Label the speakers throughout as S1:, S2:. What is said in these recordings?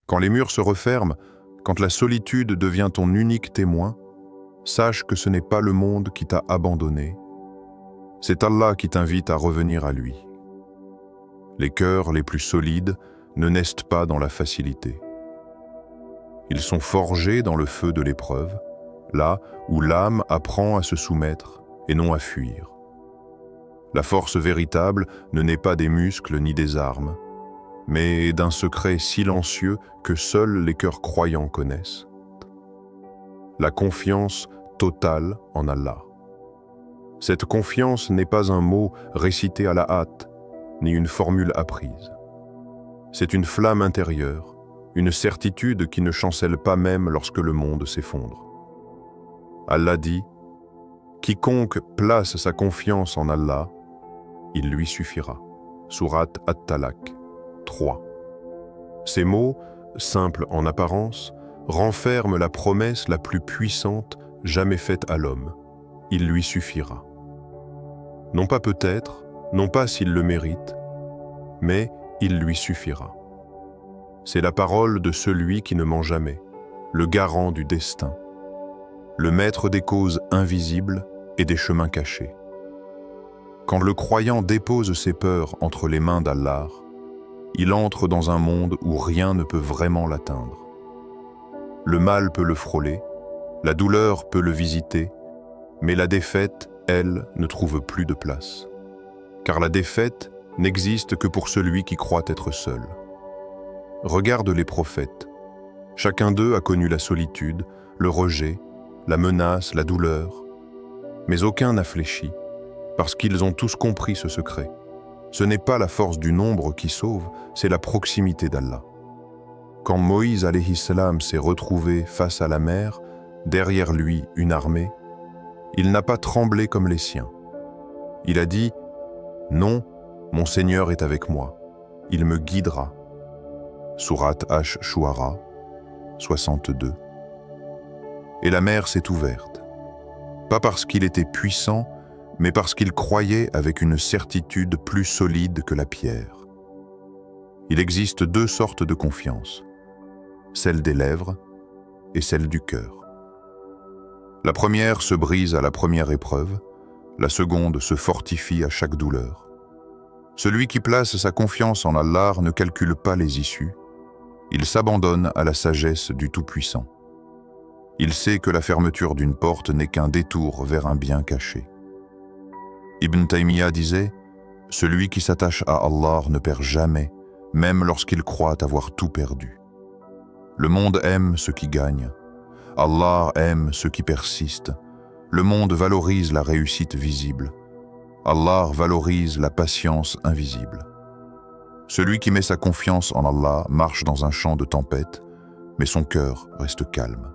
S1: Quand les murs se referment, quand la solitude devient ton unique témoin, sache que ce n'est pas le monde qui t'a abandonné, c'est Allah qui t'invite à revenir à lui. Les cœurs les plus solides ne naissent pas dans la facilité. Ils sont forgés dans le feu de l'épreuve, là où l'âme apprend à se soumettre et non à fuir. La force véritable ne naît pas des muscles ni des armes, mais d'un secret silencieux que seuls les cœurs croyants connaissent. La confiance totale en Allah. Cette confiance n'est pas un mot récité à la hâte, ni une formule apprise. C'est une flamme intérieure, une certitude qui ne chancelle pas même lorsque le monde s'effondre. Allah dit « Quiconque place sa confiance en Allah, il lui suffira. » Sourate At-Talaq 3. Ces mots, simples en apparence, renferment la promesse la plus puissante jamais faite à l'homme. Il lui suffira. Non pas peut-être, non pas s'il le mérite, mais il lui suffira. C'est la parole de celui qui ne ment jamais, le garant du destin, le maître des causes invisibles et des chemins cachés. Quand le croyant dépose ses peurs entre les mains d'Allah, il entre dans un monde où rien ne peut vraiment l'atteindre. Le mal peut le frôler, la douleur peut le visiter, mais la défaite, elle, ne trouve plus de place. Car la défaite n'existe que pour celui qui croit être seul. Regarde les prophètes. Chacun d'eux a connu la solitude, le rejet, la menace, la douleur. Mais aucun n'a fléchi, parce qu'ils ont tous compris ce secret. Ce n'est pas la force du nombre qui sauve, c'est la proximité d'Allah. Quand Moïse alayhi salam s'est retrouvé face à la mer, derrière lui une armée, il n'a pas tremblé comme les siens. Il a dit « Non, mon Seigneur est avec moi, il me guidera. » Sourate Ash-Shu'ara 62. Et la mer s'est ouverte, pas parce qu'il était puissant, mais parce qu'il croyait avec une certitude plus solide que la pierre. Il existe deux sortes de confiance, celle des lèvres et celle du cœur. La première se brise à la première épreuve, la seconde se fortifie à chaque douleur. Celui qui place sa confiance en Allah ne calcule pas les issues, il s'abandonne à la sagesse du Tout-Puissant. Il sait que la fermeture d'une porte n'est qu'un détour vers un bien caché. Ibn Taymiyyah disait « Celui qui s'attache à Allah ne perd jamais, même lorsqu'il croit avoir tout perdu. Le monde aime ceux qui gagnent. Allah aime ceux qui persistent. Le monde valorise la réussite visible. Allah valorise la patience invisible. Celui qui met sa confiance en Allah marche dans un champ de tempête, mais son cœur reste calme.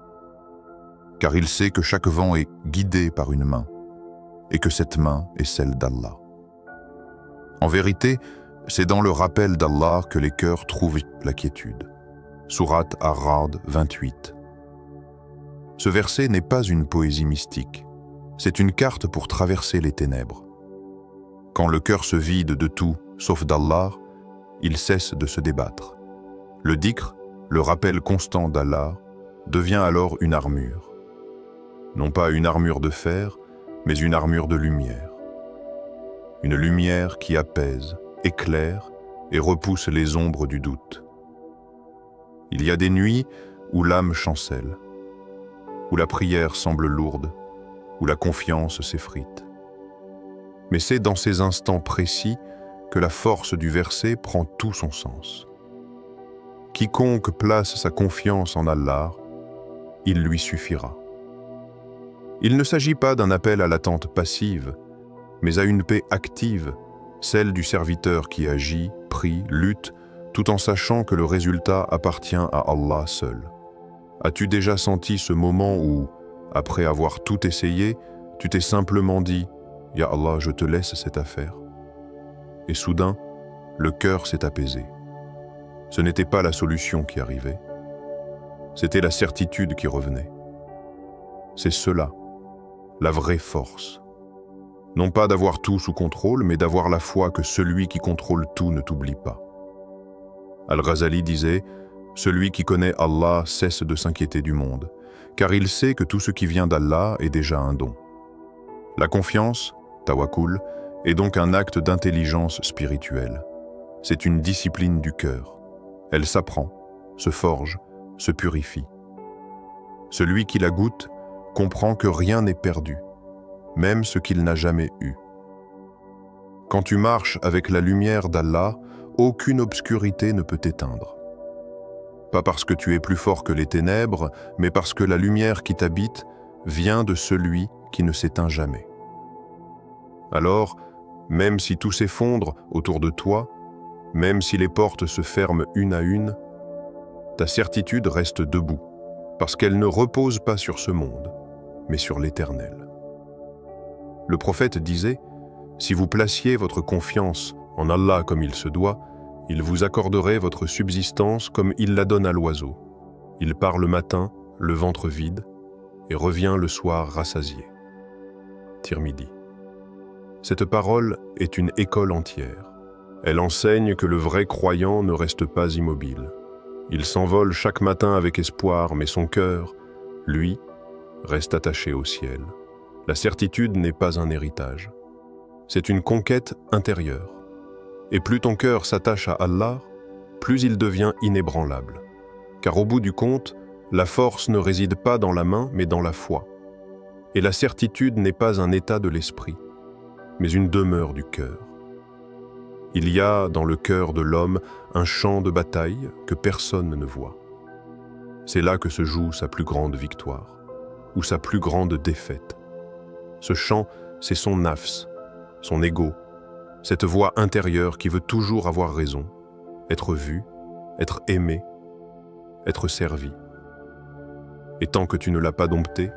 S1: Car il sait que chaque vent est guidé par une main, et que cette main est celle d'Allah. En vérité, c'est dans le rappel d'Allah que les cœurs trouvent la quiétude. Sourate Ar-Ra'd 28. Ce verset n'est pas une poésie mystique, c'est une carte pour traverser les ténèbres. Quand le cœur se vide de tout, sauf d'Allah, il cesse de se débattre. Le dhikr, le rappel constant d'Allah, devient alors une armure. Non pas une armure de fer, mais une armure de lumière. Une lumière qui apaise, éclaire et repousse les ombres du doute. Il y a des nuits où l'âme chancelle, où la prière semble lourde, où la confiance s'effrite. Mais c'est dans ces instants précis que la force du verset prend tout son sens. Quiconque place sa confiance en Allah, il lui suffira. Il ne s'agit pas d'un appel à l'attente passive, mais à une paix active, celle du serviteur qui agit, prie, lutte, tout en sachant que le résultat appartient à Allah seul. As-tu déjà senti ce moment où, après avoir tout essayé, tu t'es simplement dit « Ya Allah, je te laisse cette affaire » et soudain, le cœur s'est apaisé. Ce n'était pas la solution qui arrivait, c'était la certitude qui revenait. C'est cela, la vraie force. Non pas d'avoir tout sous contrôle, mais d'avoir la foi que celui qui contrôle tout ne t'oublie pas. Al-Ghazali disait « Celui qui connaît Allah cesse de s'inquiéter du monde, car il sait que tout ce qui vient d'Allah est déjà un don. La confiance, tawakkul, est donc un acte d'intelligence spirituelle. C'est une discipline du cœur. Elle s'apprend, se forge, se purifie. Celui qui la goûte comprend que rien n'est perdu, même ce qu'il n'a jamais eu. Quand tu marches avec la lumière d'Allah, aucune obscurité ne peut t'éteindre. Pas parce que tu es plus fort que les ténèbres, mais parce que la lumière qui t'habite vient de celui qui ne s'éteint jamais. Alors, même si tout s'effondre autour de toi, même si les portes se ferment une à une, ta certitude reste debout, parce qu'elle ne repose pas sur ce monde, mais sur l'Éternel. Le prophète disait, « Si vous placiez votre confiance en Allah comme il se doit, il vous accorderait votre subsistance comme il la donne à l'oiseau. Il part le matin, le ventre vide, et revient le soir rassasié. » Tirmidhi. Cette parole est une école entière. Elle enseigne que le vrai croyant ne reste pas immobile. Il s'envole chaque matin avec espoir, mais son cœur, lui, reste attaché au ciel. La certitude n'est pas un héritage. C'est une conquête intérieure. Et plus ton cœur s'attache à Allah, plus il devient inébranlable. Car au bout du compte, la force ne réside pas dans la main, mais dans la foi. Et la certitude n'est pas un état de l'esprit, mais une demeure du cœur. Il y a dans le cœur de l'homme un champ de bataille que personne ne voit. C'est là que se joue sa plus grande victoire, ou sa plus grande défaite. Ce champ, c'est son nafs, son ego, cette voix intérieure qui veut toujours avoir raison, être vue, être aimée, être servie. Et tant que tu ne l'as pas domptée,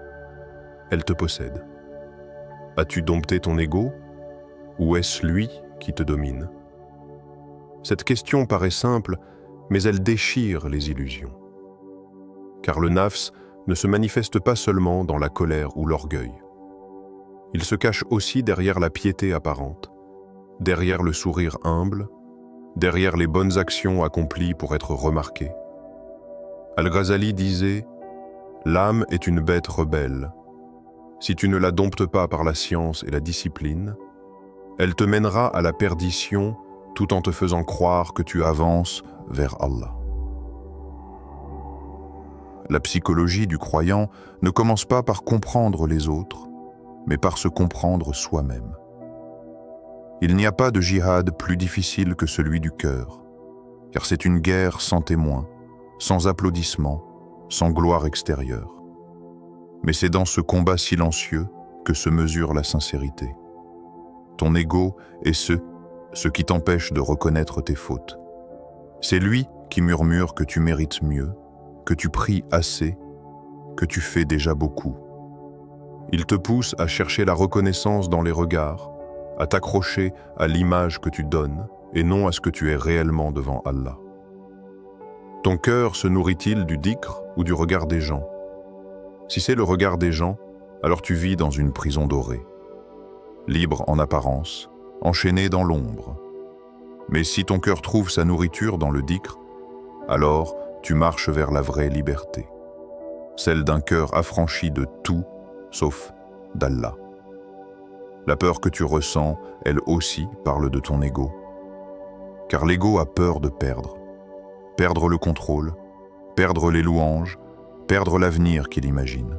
S1: elle te possède. As-tu dompté ton ego, ou est-ce lui qui te domine? Cette question paraît simple, mais elle déchire les illusions. Car le nafs ne se manifeste pas seulement dans la colère ou l'orgueil. Il se cache aussi derrière la piété apparente, derrière le sourire humble, derrière les bonnes actions accomplies pour être remarquées. Al-Ghazali disait « L'âme est une bête rebelle. Si tu ne la domptes pas par la science et la discipline, elle te mènera à la perdition tout en te faisant croire que tu avances vers Allah. » La psychologie du croyant ne commence pas par comprendre les autres, mais par se comprendre soi-même. Il n'y a pas de djihad plus difficile que celui du cœur, car c'est une guerre sans témoins, sans applaudissements, sans gloire extérieure. Mais c'est dans ce combat silencieux que se mesure la sincérité. Ton ego est ce qui t'empêche de reconnaître tes fautes. C'est lui qui murmure que tu mérites mieux, que tu pries assez, que tu fais déjà beaucoup. Il te pousse à chercher la reconnaissance dans les regards, à t'accrocher à l'image que tu donnes et non à ce que tu es réellement devant Allah. Ton cœur se nourrit-il du dhikr ou du regard des gens? Si c'est le regard des gens, alors tu vis dans une prison dorée, libre en apparence, enchaîné dans l'ombre. Mais si ton cœur trouve sa nourriture dans le dhikr, alors tu marches vers la vraie liberté, celle d'un cœur affranchi de tout, sauf d'Allah. La peur que tu ressens, elle aussi, parle de ton ego. Car l'ego a peur de perdre. Perdre le contrôle, perdre les louanges, perdre l'avenir qu'il imagine.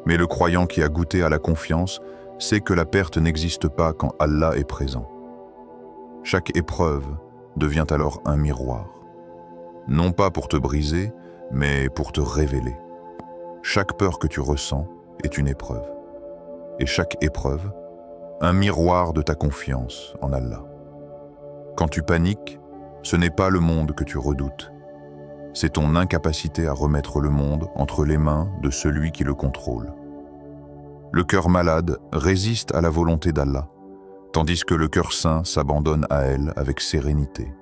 S1: Mais le croyant qui a goûté à la confiance sait que la perte n'existe pas quand Allah est présent. Chaque épreuve devient alors un miroir. Non pas pour te briser, mais pour te révéler. Chaque peur que tu ressens est une épreuve. Et chaque épreuve, un miroir de ta confiance en Allah. Quand tu paniques, ce n'est pas le monde que tu redoutes. C'est ton incapacité à remettre le monde entre les mains de celui qui le contrôle. Le cœur malade résiste à la volonté d'Allah, tandis que le cœur saint s'abandonne à elle avec sérénité.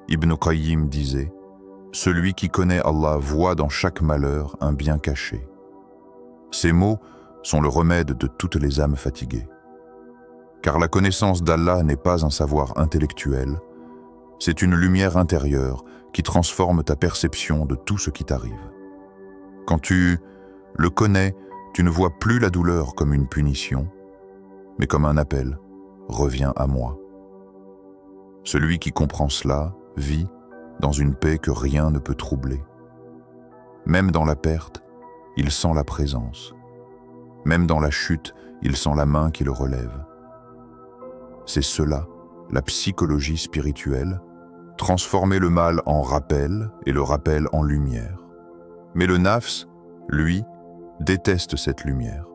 S1: Ibn Qayyim disait « Celui qui connaît Allah voit dans chaque malheur un bien caché. » Ces mots sont le remède de toutes les âmes fatiguées. Car la connaissance d'Allah n'est pas un savoir intellectuel, C'est une lumière intérieure qui transforme ta perception de tout ce qui t'arrive. Quand tu le connais, tu ne vois plus la douleur comme une punition, mais comme un appel. Reviens à moi. Celui qui comprend cela vit dans une paix que rien ne peut troubler. Même dans la perte, il sent la présence. Même dans la chute, il sent la main qui le relève. C'est cela, la psychologie spirituelle, transformer le mal en rappel et le rappel en lumière. Mais le nafs, lui, déteste cette lumière.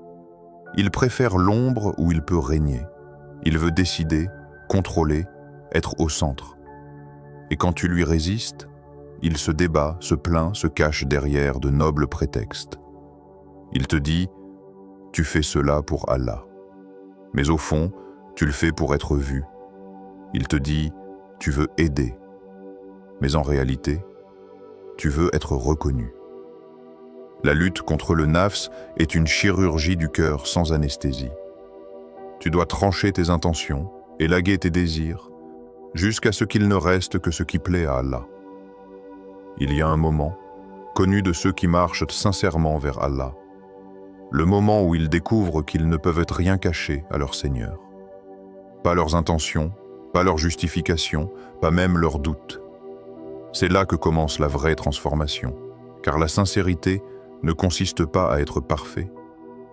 S1: Il préfère l'ombre où il peut régner. Il veut décider, contrôler, être au centre. Et quand tu lui résistes, il se débat, se plaint, se cache derrière de nobles prétextes. Il te dit « Tu fais cela pour Allah ». Mais au fond, tu le fais pour être vu. Il te dit « Tu veux aider ». Mais en réalité, tu veux être reconnu. La lutte contre le nafs est une chirurgie du cœur sans anesthésie. Tu dois trancher tes intentions, élaguer tes désirs, jusqu'à ce qu'il ne reste que ce qui plaît à Allah. Il y a un moment, connu de ceux qui marchent sincèrement vers Allah, le moment où ils découvrent qu'ils ne peuvent être rien cacher à leur Seigneur. Pas leurs intentions, pas leurs justifications, pas même leurs doutes. C'est là que commence la vraie transformation, car la sincérité ne consiste pas à être parfait,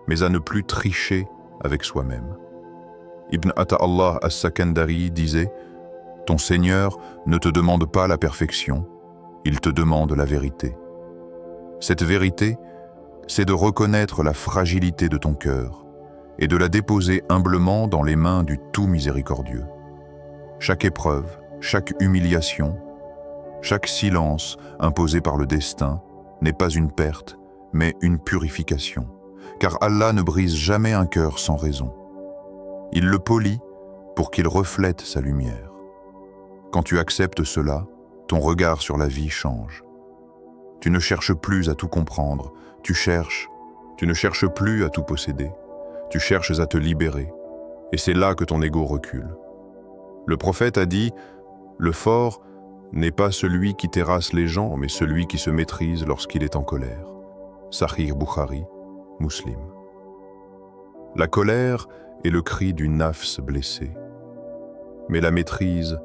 S1: mais à ne plus tricher avec soi-même. Ibn Ata'Allah as-Sakandari disait « Ton Seigneur ne te demande pas la perfection, il te demande la vérité. Cette vérité, c'est de reconnaître la fragilité de ton cœur et de la déposer humblement dans les mains du tout miséricordieux. Chaque épreuve, chaque humiliation, chaque silence imposé par le destin n'est pas une perte, mais une purification, car Allah ne brise jamais un cœur sans raison. Il le polit pour qu'il reflète sa lumière. Quand tu acceptes cela, ton regard sur la vie change. Tu ne cherches plus à tout comprendre, tu ne cherches plus à tout posséder, tu cherches à te libérer, et c'est là que ton ego recule. Le prophète a dit « Le fort n'est pas celui qui terrasse les gens, mais celui qui se maîtrise lorsqu'il est en colère. » Sahih Bukhari, Muslim. La colère est le cri du nafs blessé. Mais la maîtrise,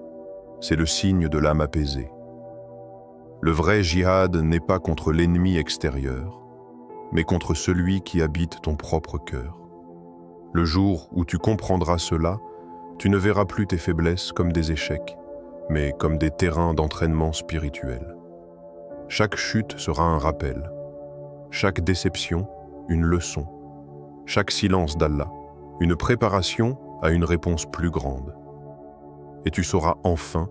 S1: c'est le signe de l'âme apaisée. Le vrai djihad n'est pas contre l'ennemi extérieur, mais contre celui qui habite ton propre cœur. Le jour où tu comprendras cela, tu ne verras plus tes faiblesses comme des échecs, mais comme des terrains d'entraînement spirituel. Chaque chute sera un rappel, chaque déception, une leçon, chaque silence d'Allah, une préparation à une réponse plus grande. Et tu sauras enfin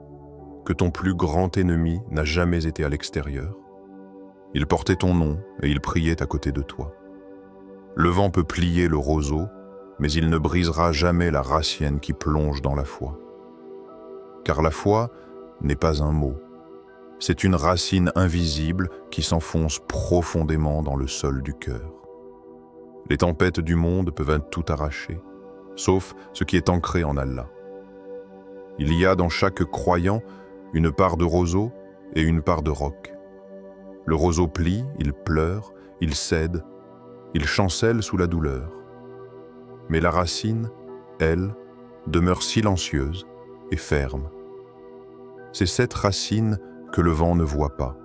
S1: que ton plus grand ennemi n'a jamais été à l'extérieur. Il portait ton nom et il priait à côté de toi. Le vent peut plier le roseau, mais il ne brisera jamais la racine qui plonge dans la foi. Car la foi n'est pas un mot. C'est une racine invisible qui s'enfonce profondément dans le sol du cœur. Les tempêtes du monde peuvent tout arracher, sauf ce qui est ancré en Allah. Il y a dans chaque croyant une part de roseau et une part de roc. Le roseau plie, il pleure, il cède, il chancelle sous la douleur. Mais la racine, elle, demeure silencieuse et ferme. C'est cette racine que le vent ne voit pas,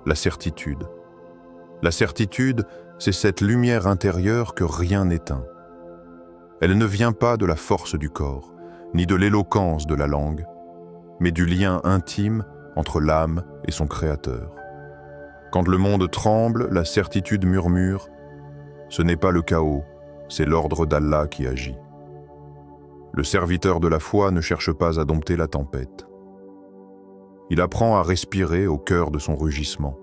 S1: la certitude. La certitude, c'est cette lumière intérieure que rien n'éteint. Elle ne vient pas de la force du corps, ni de l'éloquence de la langue, mais du lien intime entre l'âme et son Créateur. Quand le monde tremble, la certitude murmure « Ce n'est pas le chaos, c'est l'ordre d'Allah qui agit ». Le serviteur de la foi ne cherche pas à dompter la tempête. Il apprend à respirer au cœur de son rugissement,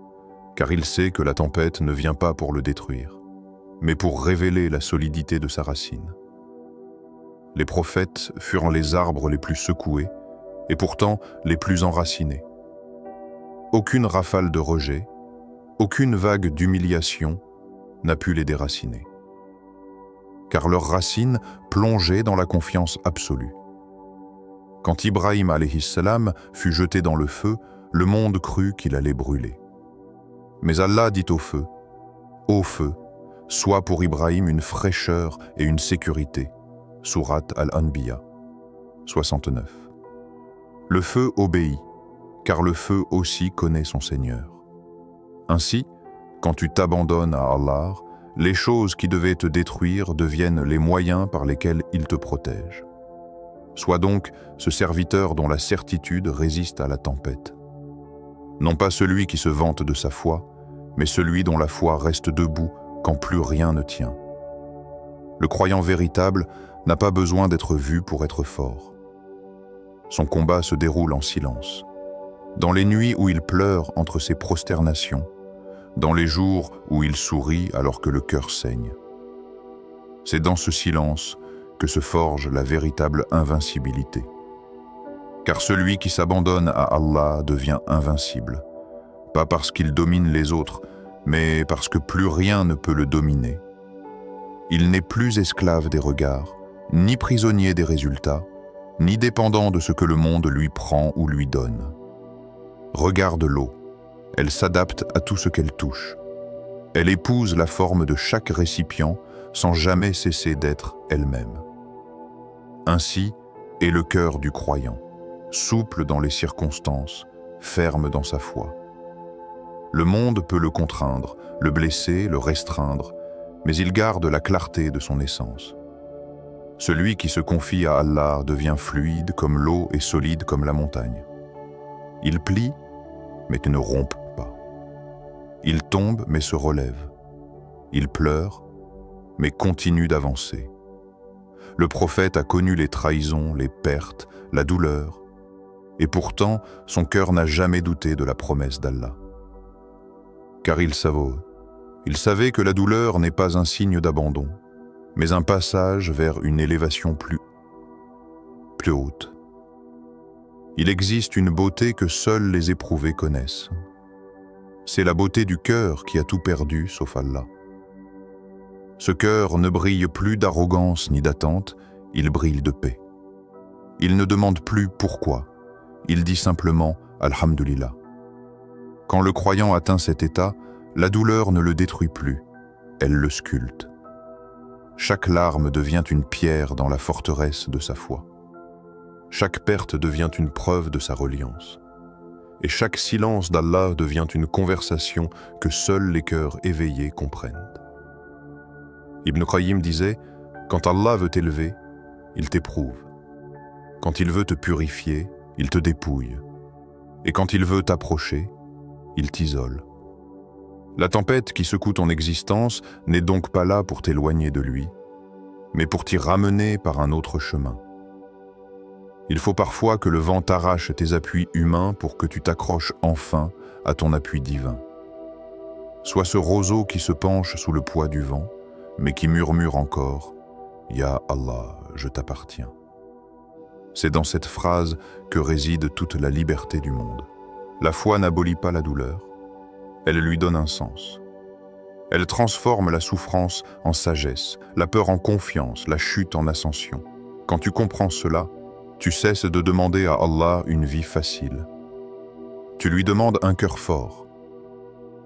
S1: car il sait que la tempête ne vient pas pour le détruire, mais pour révéler la solidité de sa racine. Les prophètes furent les arbres les plus secoués, et pourtant les plus enracinés. Aucune rafale de rejet, aucune vague d'humiliation n'a pu les déraciner. Car leurs racines plongeaient dans la confiance absolue. Quand Ibrahim alayhi salam fut jeté dans le feu, le monde crut qu'il allait brûler. Mais Allah dit au feu, « Ô feu, sois pour Ibrahim une fraîcheur et une sécurité. » Sourate Al-Anbiya, 69. Le feu obéit, car le feu aussi connaît son Seigneur. Ainsi, quand tu t'abandonnes à Allah, les choses qui devaient te détruire deviennent les moyens par lesquels il te protège. Sois donc ce serviteur dont la certitude résiste à la tempête. Non pas celui qui se vante de sa foi, mais celui dont la foi reste debout quand plus rien ne tient. Le croyant véritable n'a pas besoin d'être vu pour être fort. Son combat se déroule en silence. Dans les nuits où il pleure entre ses prosternations, dans les jours où il sourit alors que le cœur saigne. C'est dans ce silence que se forge la véritable invincibilité. Car celui qui s'abandonne à Allah devient invincible, pas parce qu'il domine les autres, mais parce que plus rien ne peut le dominer. Il n'est plus esclave des regards, ni prisonnier des résultats, ni dépendant de ce que le monde lui prend ou lui donne. Regarde l'eau, elle s'adapte à tout ce qu'elle touche. Elle épouse la forme de chaque récipient sans jamais cesser d'être elle-même. Ainsi est le cœur du croyant, souple dans les circonstances, ferme dans sa foi. Le monde peut le contraindre, le blesser, le restreindre, mais il garde la clarté de son essence. Celui qui se confie à Allah devient fluide comme l'eau et solide comme la montagne. Il plie, mais ne rompt pas. Il tombe, mais se relève. Il pleure, mais continue d'avancer. Le prophète a connu les trahisons, les pertes, la douleur, et pourtant son cœur n'a jamais douté de la promesse d'Allah. Car il savait que la douleur n'est pas un signe d'abandon, mais un passage vers une élévation plus haute. Il existe une beauté que seuls les éprouvés connaissent. C'est la beauté du cœur qui a tout perdu sauf Allah. Ce cœur ne brille plus d'arrogance ni d'attente, il brille de paix. Il ne demande plus pourquoi, il dit simplement « Alhamdulillah ». Quand le croyant atteint cet état, la douleur ne le détruit plus, elle le sculpte. Chaque larme devient une pierre dans la forteresse de sa foi. Chaque perte devient une preuve de sa reliance. Et chaque silence d'Allah devient une conversation que seuls les cœurs éveillés comprennent. Ibn Qayyim disait, « Quand Allah veut t'élever, il t'éprouve. Quand il veut te purifier, il te dépouille. Et quand il veut t'approcher, il t'isole. » La tempête qui secoue ton existence n'est donc pas là pour t'éloigner de lui, mais pour t'y ramener par un autre chemin. Il faut parfois que le vent t'arrache tes appuis humains pour que tu t'accroches enfin à ton appui divin. Sois ce roseau qui se penche sous le poids du vent, mais qui murmure encore « Ya Allah, je t'appartiens ». C'est dans cette phrase que réside toute la liberté du monde. La foi n'abolit pas la douleur, elle lui donne un sens. Elle transforme la souffrance en sagesse, la peur en confiance, la chute en ascension. Quand tu comprends cela, tu cesses de demander à Allah une vie facile. Tu lui demandes un cœur fort.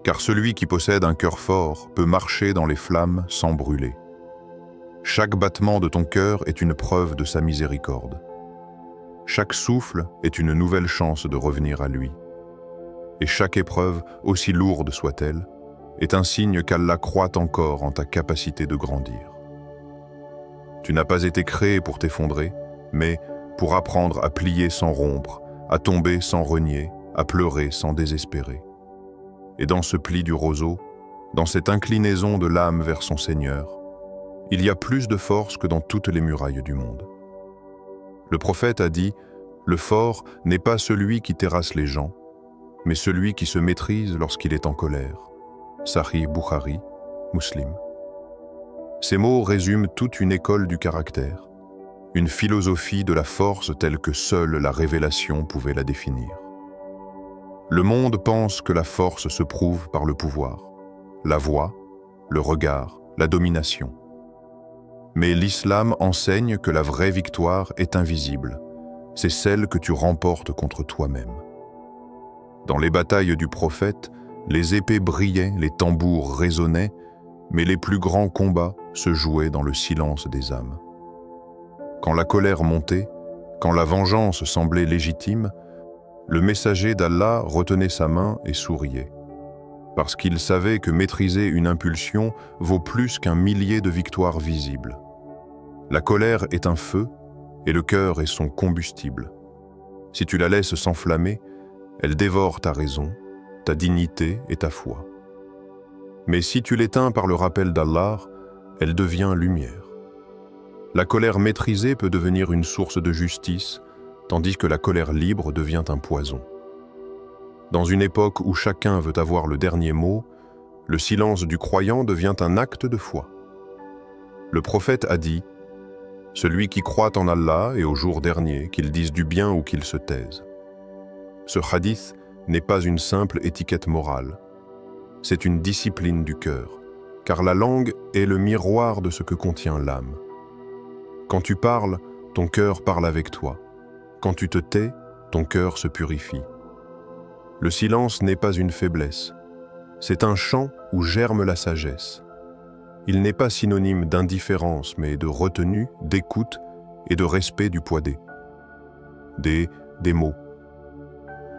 S1: Car celui qui possède un cœur fort peut marcher dans les flammes sans brûler. Chaque battement de ton cœur est une preuve de sa miséricorde. Chaque souffle est une nouvelle chance de revenir à lui. Et chaque épreuve, aussi lourde soit-elle, est un signe qu'Allah croit encore en ta capacité de grandir. Tu n'as pas été créé pour t'effondrer, mais pour apprendre à plier sans rompre, à tomber sans renier, à pleurer sans désespérer. Et dans ce pli du roseau, dans cette inclinaison de l'âme vers son Seigneur, il y a plus de force que dans toutes les murailles du monde. Le prophète a dit « Le fort n'est pas celui qui terrasse les gens, mais celui qui se maîtrise lorsqu'il est en colère. » Sahih Bukhari, Muslim. Ces mots résument toute une école du caractère, une philosophie de la force telle que seule la révélation pouvait la définir. Le monde pense que la force se prouve par le pouvoir, la voix, le regard, la domination. Mais l'islam enseigne que la vraie victoire est invisible, c'est celle que tu remportes contre toi-même. Dans les batailles du prophète, les épées brillaient, les tambours résonnaient, mais les plus grands combats se jouaient dans le silence des âmes. Quand la colère montait, quand la vengeance semblait légitime, le messager d'Allah retenait sa main et souriait, parce qu'il savait que maîtriser une impulsion vaut plus qu'un millier de victoires visibles. La colère est un feu, et le cœur est son combustible. Si tu la laisses s'enflammer, elle dévore ta raison, ta dignité et ta foi. Mais si tu l'éteins par le rappel d'Allah, elle devient lumière. La colère maîtrisée peut devenir une source de justice, tandis que la colère libre devient un poison. Dans une époque où chacun veut avoir le dernier mot, le silence du croyant devient un acte de foi. Le prophète a dit « Celui qui croit en Allah et au jour dernier, qu'il dise du bien ou qu'il se taise. » Ce hadith n'est pas une simple étiquette morale. C'est une discipline du cœur, car la langue est le miroir de ce que contient l'âme. Quand tu parles, ton cœur parle avec toi. Quand tu te tais, ton cœur se purifie. Le silence n'est pas une faiblesse. C'est un champ où germe la sagesse. Il n'est pas synonyme d'indifférence, mais de retenue, d'écoute et de respect du poids des mots.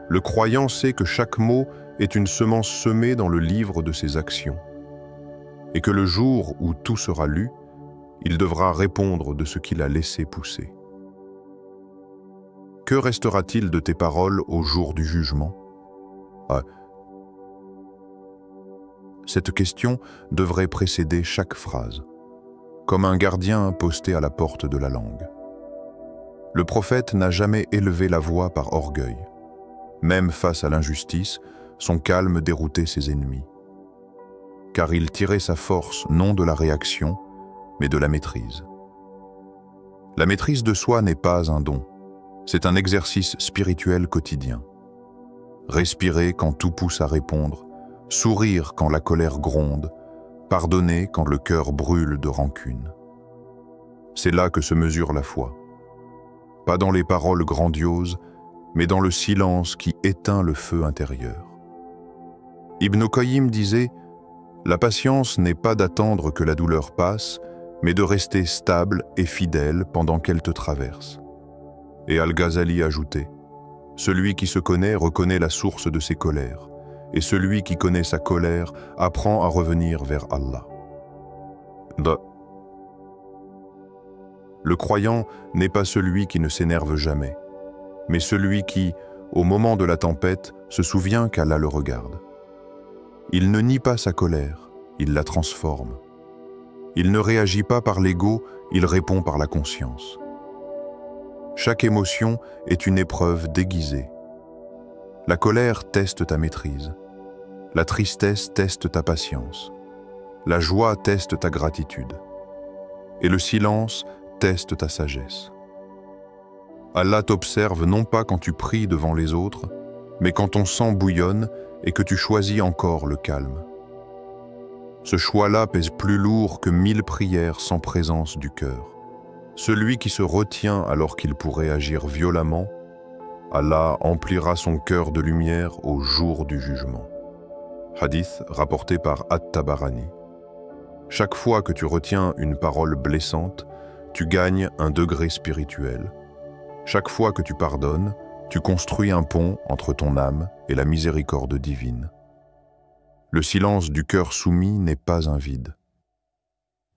S1: Le croyant sait que chaque mot est une semence semée dans le livre de ses actions, et que le jour où tout sera lu, il devra répondre de ce qu'il a laissé pousser. Que restera-t-il de tes paroles au jour du jugement? Cette question devrait précéder chaque phrase, comme un gardien posté à la porte de la langue. Le prophète n'a jamais élevé la voix par orgueil. Même face à l'injustice, son calme déroutait ses ennemis. Car il tirait sa force non de la réaction, mais de la maîtrise. La maîtrise de soi n'est pas un don, c'est un exercice spirituel quotidien. Respirer quand tout pousse à répondre, sourire quand la colère gronde, pardonner quand le cœur brûle de rancune. C'est là que se mesure la foi. Pas dans les paroles grandioses, mais dans le silence qui éteint le feu intérieur. Ibn Qayyim disait « La patience n'est pas d'attendre que la douleur passe, mais de rester stable et fidèle pendant qu'elle te traverse. » Et Al-Ghazali ajoutait « Celui qui se connaît reconnaît la source de ses colères, et celui qui connaît sa colère apprend à revenir vers Allah. » Le croyant n'est pas celui qui ne s'énerve jamais, mais celui qui, au moment de la tempête, se souvient qu'Allah le regarde. Il ne nie pas sa colère, il la transforme. Il ne réagit pas par l'ego, il répond par la conscience. Chaque émotion est une épreuve déguisée. La colère teste ta maîtrise. La tristesse teste ta patience. La joie teste ta gratitude. Et le silence teste ta sagesse. Allah t'observe non pas quand tu pries devant les autres, mais quand ton sang bouillonne et que tu choisis encore le calme. Ce choix-là pèse plus lourd que 1000 prières sans présence du cœur. Celui qui se retient alors qu'il pourrait agir violemment, Allah emplira son cœur de lumière au jour du jugement. Hadith rapporté par At-Tabarani. Chaque fois que tu retiens une parole blessante, tu gagnes un degré spirituel. Chaque fois que tu pardonnes, tu construis un pont entre ton âme et la miséricorde divine. Le silence du cœur soumis n'est pas un vide.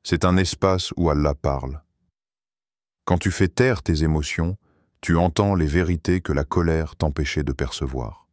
S1: C'est un espace où Allah parle. Quand tu fais taire tes émotions, tu entends les vérités que la colère t'empêchait de percevoir.